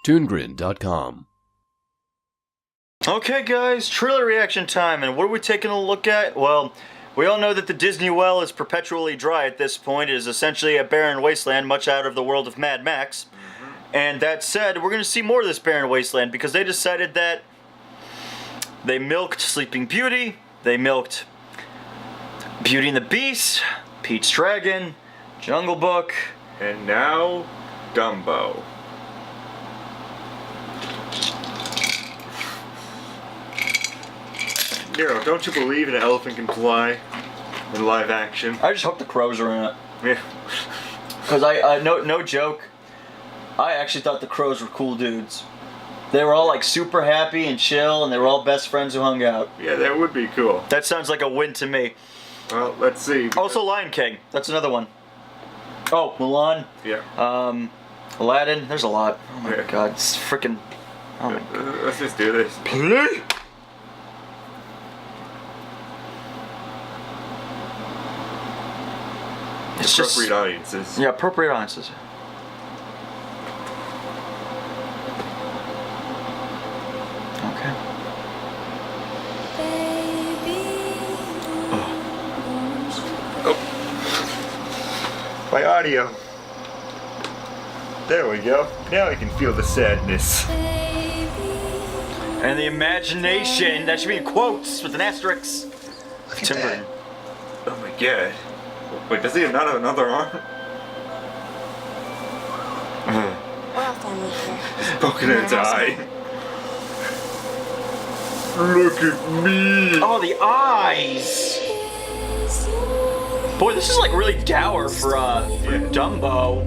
ToonGrin.com. Okay guys, trailer reaction time, and what are we taking a look at? Well, we all know that the Disney well is perpetually dry at this point. It is essentially a barren wasteland, much out of the world of Mad Max. And that said, we're going to see more of this barren wasteland because they decided that they milked Sleeping Beauty, they milked Beauty and the Beast, Pete's Dragon, Jungle Book, and now Dumbo. Nero, don't you believe an elephant can fly in live action? I just hope the crows are in it. Yeah. Because no joke, I actually thought the crows were cool dudes. They were all like super happy and chill, and they were all best friends who hung out. Yeah, that would be cool. That sounds like a win to me. Well, let's see. Also Lion King, that's another one. Oh, Mulan. Yeah. Aladdin, there's a lot. Oh my god, it's freaking... Oh my god. Let's just do this. Play! It's appropriate audiences. Yeah, appropriate audiences. Okay. Oh. My audio. There we go. Now I can feel the sadness. And the imagination, that should be in quotes with an asterisk. Timber. Oh my god. Wait, does he have not another arm? He's poking its eye. Look at me! Oh, the eyes! Boy, this is like really dour for Dumbo.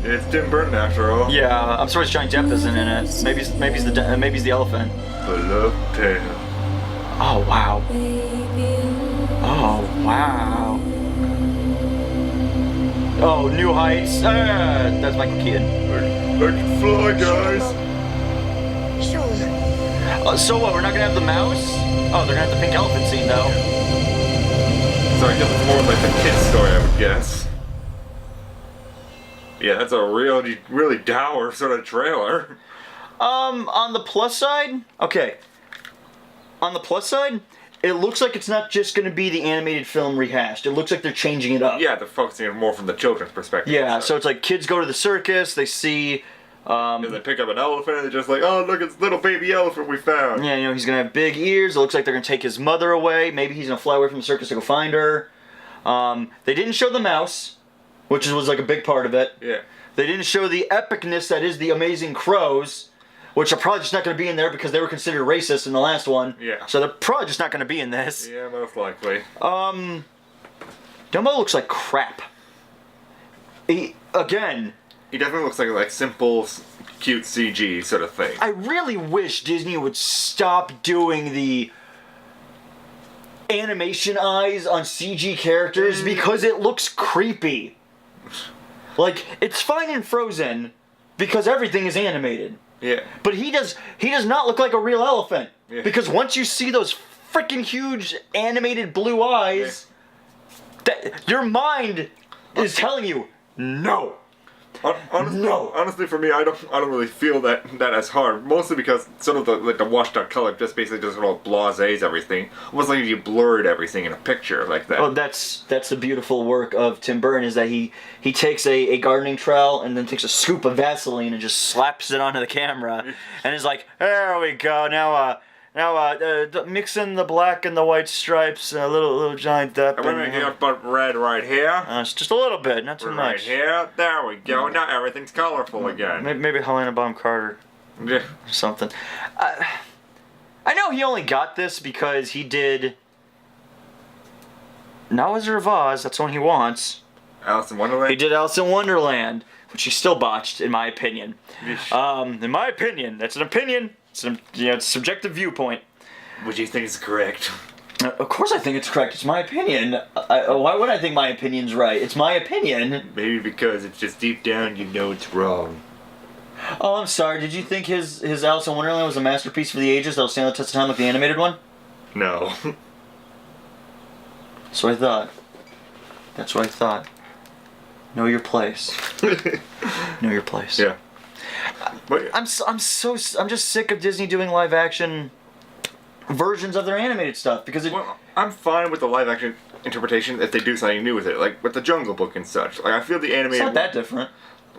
It's Tim Burton after all. Yeah, I'm surprised Johnny Depp isn't in it. Maybe he's the elephant. Beloved tail. Oh wow. Oh wow. Oh, New Heights. That's Michael Keaton. I can fly, guys. So what? We're not gonna have the mouse? Oh, they're gonna have the pink elephant scene though. So I guess it's more like the kid's story, I would guess. Yeah, that's a really dour sort of trailer. On the plus side, okay. On the plus side, it looks like it's not just going to be the animated film rehashed. It looks like they're changing it up. Yeah, they're focusing it more from the children's perspective. Yeah, so it's like kids go to the circus, they see... and they pick up an elephant and they're just like, oh, look, it's the little baby elephant we found. Yeah, you know, he's going to have big ears. It looks like they're going to take his mother away. Maybe he's going to fly away from the circus to go find her. They didn't show the mouse, which was like a big part of it. Yeah. They didn't show the epicness that is the amazing crows, which are probably just not going to be in there because they were considered racist in the last one. Yeah. So they're probably just not going to be in this. Yeah, most likely. Dumbo looks like crap. He definitely looks like simple, cute CG sort of thing. I really wish Disney would stop doing the animation eyes on CG characters because it looks creepy. Like, it's fine in Frozen because everything is animated. Yeah. But he does not look like a real elephant. Yeah. Because once you see those freaking huge animated blue eyes, that your mind is telling you no. Honestly, for me, I don't really feel that as hard. Mostly because sort of the washed out color just basically just all blases everything. Almost like you blurred everything in a picture like that. Well, that's the beautiful work of Tim Burton is that he takes a gardening trowel and then takes a scoop of Vaseline and just slaps it onto the camera and is like, there we go. Now mix in the black and the white stripes, a little Johnny Depp. I'm gonna make it but red right here. It's just a little bit, not too much. Right here, there we go. Now everything's colorful again. Maybe Helena Bonham Carter. Yeah. Or something. I know he only got this because he did not Wizard of Oz. That's the one he wants. Alice in Wonderland. He did Alice in Wonderland, which he still botched, in my opinion. In my opinion, that's an opinion. It's a subjective viewpoint. What do you think is correct? Of course I think it's correct. It's my opinion. Why would I think my opinion's right? It's my opinion. Maybe because it's just deep down you know it's wrong. Oh, I'm sorry. Did you think his Alice in Wonderland was a masterpiece for the ages that'll stand the test of time like the animated one? No. That's what I thought. That's what I thought. Know your place. Know your place. Yeah. But I'm just sick of Disney doing live action versions of their animated stuff because well, I'm fine with the live action interpretation if they do something new with it, like with the Jungle Book and such. Like I feel the animated. It's not that different.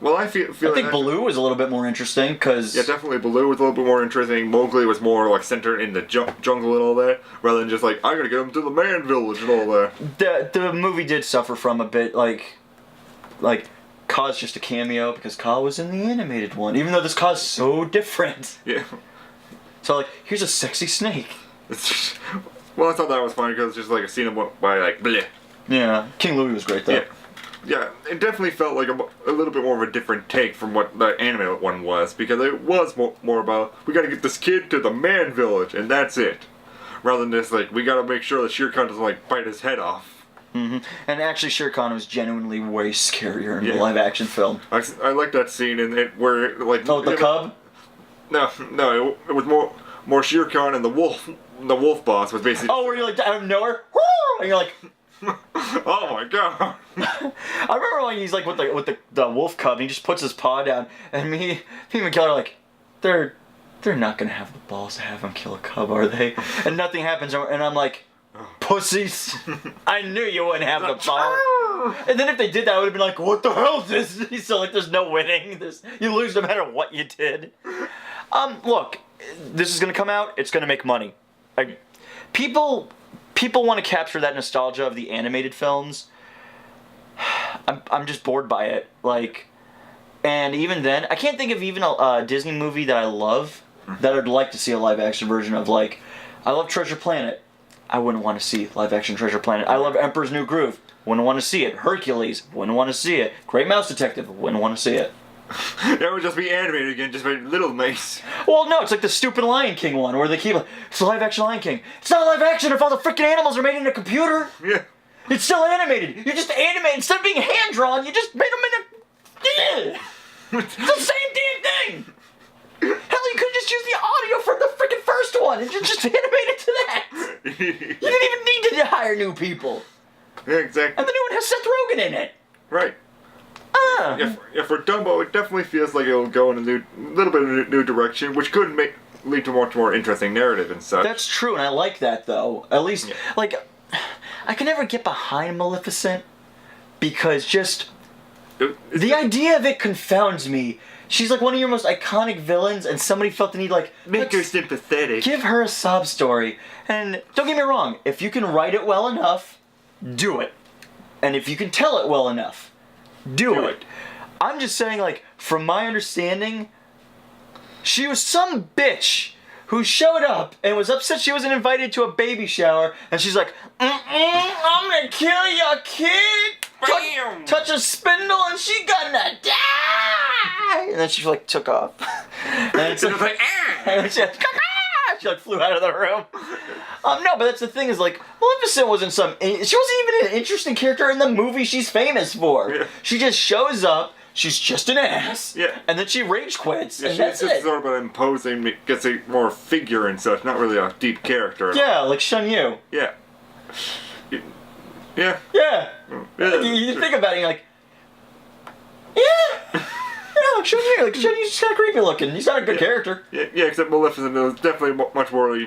Well, I feel. I think Baloo was a little bit more interesting because. Yeah, definitely Baloo was a little bit more interesting. Mowgli was more like centered in the jungle and all that, rather than just like I gotta get him to the man village and all that. The movie did suffer from a bit like Kaa's just a cameo because Kaa was in the animated one, even though this Kaa's so different. Yeah. So like, here's a sexy snake. Well, I thought that was funny because it's just like a scene by like bleh. Yeah, King Louie was great though. Yeah. Yeah, it definitely felt like a little bit more of a different take from what the anime one was, because it was more about, we gotta get this kid to the man village, and that's it. Rather than just like, we gotta make sure that Shere Khan doesn't like bite his head off. Mm-hmm. And actually Shere Khan was genuinely way scarier in the live action film. I like that scene in it where like... Oh, the cub? No, it was more Shere Khan and the wolf boss was basically... Oh, where you're like, out of nowhere, woo! And you're like... Oh my god! I remember when he's like with the wolf cub, and he just puts his paw down, and me and McKellar are like, they're not gonna have the balls to have him kill a cub, are they? And nothing happens, and I'm like, pussies! I knew you wouldn't have the balls. And then if they did that, I would have been like, what the hell is this? So like, there's no winning. You lose no matter what you did. Look, this is gonna come out. It's gonna make money. People want to capture that nostalgia of the animated films. I'm just bored by it. Like, and even then, I can't think of even a Disney movie that I love that I'd like to see a live action version of. Like, I love Treasure Planet. I wouldn't want to see live action Treasure Planet. I love Emperor's New Groove. Wouldn't want to see it. Hercules. Wouldn't want to see it. Great Mouse Detective. Wouldn't want to see it. That would just be animated again, just by Little Mice. Well, no, it's like the stupid Lion King one, where they keep like, it's a live action Lion King. It's not live action if all the freaking animals are made in a computer. Yeah. It's still animated. You just animate instead of being hand drawn. You just made them in a. It's the same damn thing. Hell, you could just use the audio from the freaking first one and just animate it to that. You didn't even need to hire new people. Yeah, exactly. And the new one has Seth Rogen in it. Right. Yeah, for Dumbo, it definitely feels like it'll go in a little bit of a new direction, which could lead to a much more interesting narrative and such. That's true, and I like that though. At least, like, I can never get behind Maleficent because just the idea of it confounds me. She's like one of your most iconic villains, and somebody felt the need like make her sympathetic. Give her a sob story, and don't get me wrong. If you can write it well enough, do it, and if you can tell it well enough. Do it. I'm just saying, like, from my understanding, she was some bitch who showed up and was upset she wasn't invited to a baby shower, and she's like, I'm gonna kill your kid, touch a spindle, and she gonna die! And then she, like, took off. And it's like, and she like flew out of the room. No, but that's the thing is like Maleficent wasn't she wasn't even an interesting character in the movie she's famous for. Yeah. She just shows up, she's just an ass, and then she rage quits, and that's she's it. Just sort of imposing, gets a more figure and such, not really a deep character. Yeah, like Shun Yu. Yeah. Yeah. Yeah. You think about it, you're like, yeah. Yeah, Shun Yu. Like, Shun Yu's just kind of creepy looking. He's not a good character. Yeah, except Maleficent was definitely much more,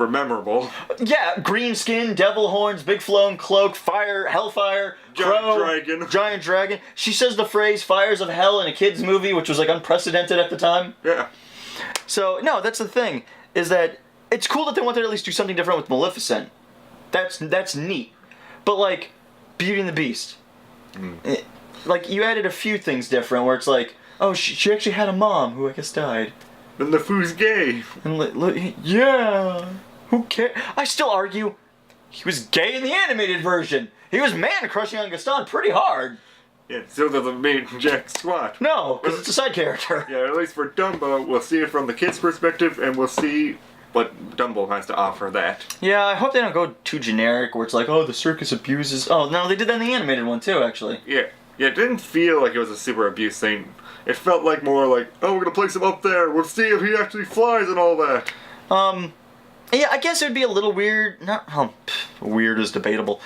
memorable. Yeah, green skin, devil horns, big flowing cloak, fire, hellfire, giant dragon. She says the phrase "fires of hell" in a kids' movie, which was like unprecedented at the time. Yeah. So no, that's the thing. Is that it's cool that they wanted to at least do something different with Maleficent. That's neat. But like, Beauty and the Beast. Like, you added a few things different, where it's like, oh, she actually had a mom who I guess died. And LeFou's gay. And yeah, who cares? I still argue he was gay in the animated version. He was man-crushing on Gaston pretty hard. Yeah, still doesn't mean jack squat. No, because it's a side character. Yeah, at least for Dumbo, we'll see it from the kid's perspective, and we'll see what Dumbo has to offer that. Yeah, I hope they don't go too generic, where it's like, oh, the circus abuses... Oh, no, they did that in the animated one, too, actually. Yeah, it didn't feel like it was a super abuse thing. It felt like more like, oh, we're gonna place him up there, we'll see if he actually flies and all that. Yeah, I guess it would be a little weird. Weird is debatable.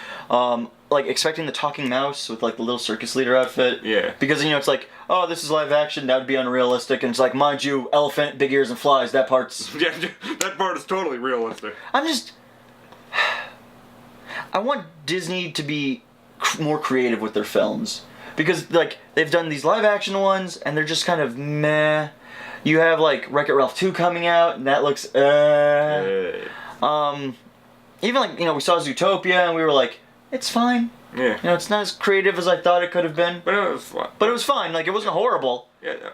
like expecting the talking mouse with like the little circus leader outfit. Yeah. Because it's like, oh, this is live action, that would be unrealistic, and it's like, mind you, elephant, big ears and flies, that part's. Yeah, that part is totally realistic. I want Disney to be more creative with their films. Because, like, they've done these live action ones, and they're just kind of meh. You have, like, Wreck-It Ralph 2 coming out, and that looks, even, like, we saw Zootopia, and we were like, it's fine. Yeah. It's not as creative as I thought it could have been. But it was fun. But it was fine. Like, it wasn't horrible. Yeah.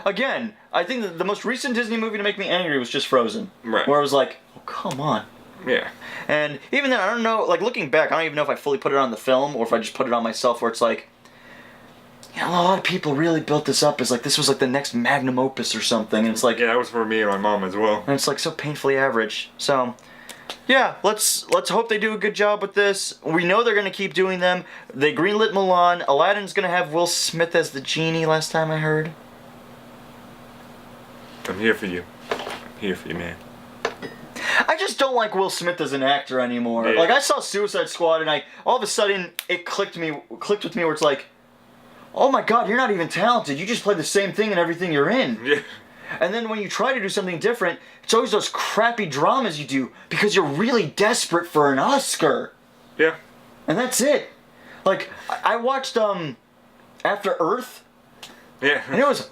Again, I think that the most recent Disney movie to make me angry was just Frozen. Right. Where I was like, oh, come on. Yeah. And even then, I don't know, like, looking back, I don't even know if I fully put it on the film, or if I just put it on myself, where it's like, a lot of people really built this up as, like, this was, like, the next magnum opus or something, and it's like... Yeah, that was for me and my mom as well. And it's, like, so painfully average. So, yeah, let's hope they do a good job with this. We know they're going to keep doing them. They greenlit Mulan. Aladdin's going to have Will Smith as the genie, last time I heard. I'm here for you. I'm here for you, man. I just don't like Will Smith as an actor anymore. Yeah. Like, I saw Suicide Squad, and all of a sudden, it clicked with me where it's like, oh my god, you're not even talented. You just play the same thing in everything you're in. Yeah. And then when you try to do something different, it's always those crappy dramas you do because you're really desperate for an Oscar. Yeah. And that's it. Like, I watched After Earth, Yeah. and it was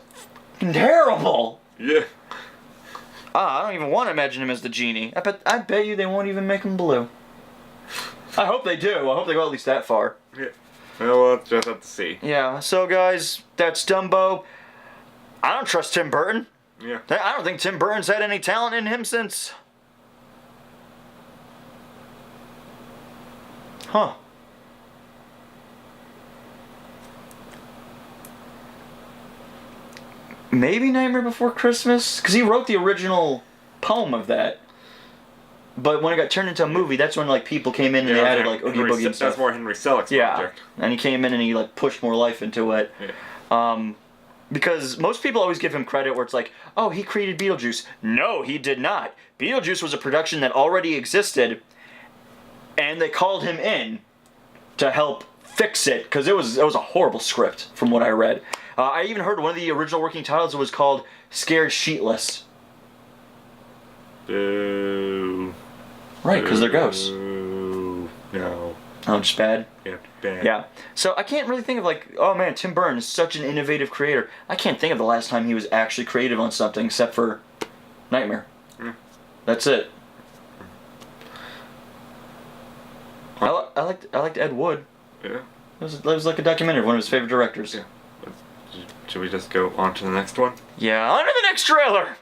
terrible. Yeah. I don't even want to imagine him as the genie. I bet you they won't even make him blue. I hope they do. I hope they go at least that far. Yeah. Well, we'll just have to see. Yeah, so guys, that's Dumbo. I don't trust Tim Burton. Yeah. I don't think Tim Burton's had any talent in him since... Huh. Maybe Nightmare Before Christmas? Because he wrote the original poem of that. But when it got turned into a movie, that's when like people came in and they added like Oogie Boogie and stuff. That's more Henry Selick's Yeah, project. and he came in and he like pushed more life into it. Yeah. Because most people always give him credit where it's like, oh, he created Beetlejuice. No, he did not. Beetlejuice was a production that already existed, and they called him in to help fix it because it was a horrible script from what I read. I even heard one of the original working titles was called Scared Sheetless. Boo. Right, because they're ghosts. Boo. No. Oh, just bad? Yeah, bad. Yeah. So I can't really think of like, oh man, Tim Burton is such an innovative creator. I can't think of the last time he was actually creative on something except for Nightmare. Mm. That's it. I liked Ed Wood. Yeah. It was like a documentary of one of his favorite directors. Yeah. Should we just go on to the next one? Yeah, on to the next trailer!